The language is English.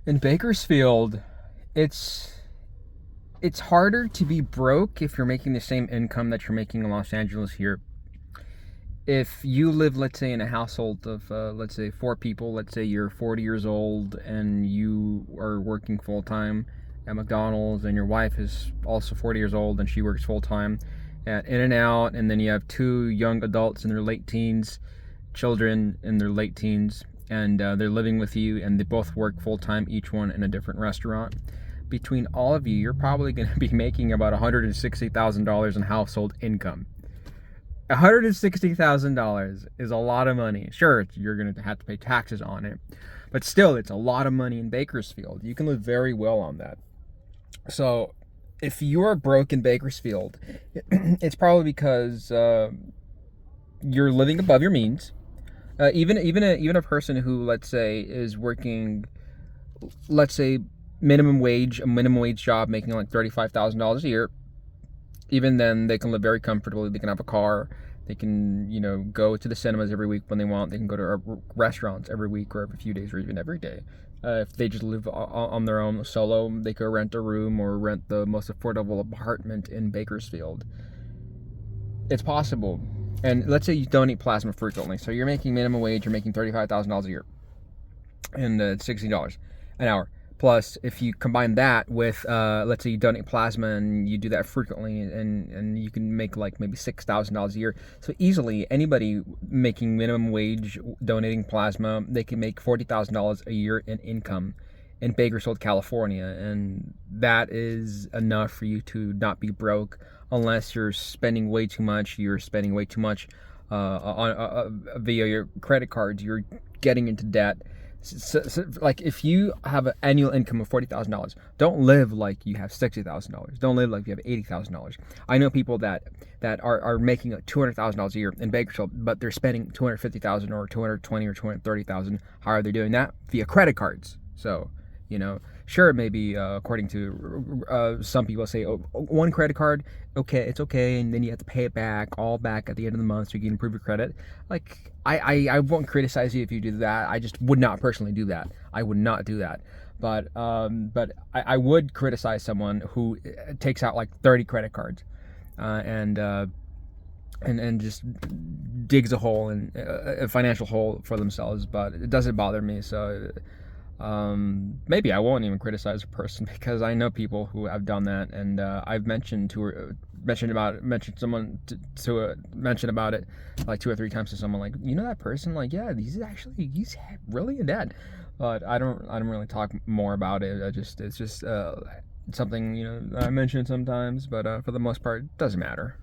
In Bakersfield, it's it's harder to be broke if you're making the same income that you're making in Los Angeles here. If you live, let's say, in a household of, let's say, four people, let's say you're 40 years old and you are working full time at McDonald's, and your wife is also 40 years old and she works full time at In-N-Out, and then you have two young adults in their late teens, children in their late teens, and they're living with you, and they both work full time, each one in a different restaurant. Between all of you, you're probably going to be making about $160,000 in household income. $160,000 is a lot of money. Sure, you're going to have to pay taxes on it, but still, it's a lot of money in Bakersfield. You can live very well on that. So, if you are broke in Bakersfield, it's probably because you're living above your means. Even a person who, let's say, is working, let's say, a minimum wage job, making like $35,000 a year. Even then, they can live very comfortably. They can have a car. They can, go to the cinemas every week when they want. They can go to restaurants every week or every few days or even every day. If they just live on their own solo, they could rent a room or rent the most affordable apartment in Bakersfield. It's possible. And let's say you donate plasma frequently. So you're making minimum wage, you're making $35,000 a year, and it's $60 an hour. Plus, if you combine that with, let's say you donate plasma and you do that frequently, and you can make like maybe $6,000 a year. So easily, anybody making minimum wage donating plasma, they can make $40,000 a year in income in Bakersfield, California, and that is enough for you to not be broke, unless you're spending way too much. You're spending way too much via your credit cards. You're getting into debt. So, like, if you have an annual income of $40,000, don't live like you have $60,000. Don't live like you have $80,000. I know people that are making $200,000 a year in Bakersfield, but they're spending $250,000 or $220,000 or $230,000. How are they doing that? Via credit cards. So, sure, maybe according to some people say, oh, one credit card, okay, it's okay, and then you have to pay it back, all back at the end of the month so you can improve your credit. Like, I won't criticize you if you do that. I just would not personally do that. I would not do that. But I would criticize someone who takes out like 30 credit cards and just digs a hole, in a financial hole for themselves. But it doesn't bother me. So maybe I won't even criticize a person, because I know people who have done that, and I've mentioned about it like two or three times to someone, like, that person, like, yeah, he's really in debt. But I don't really talk more about it. It's just something I mention sometimes, but for the most part, it doesn't matter.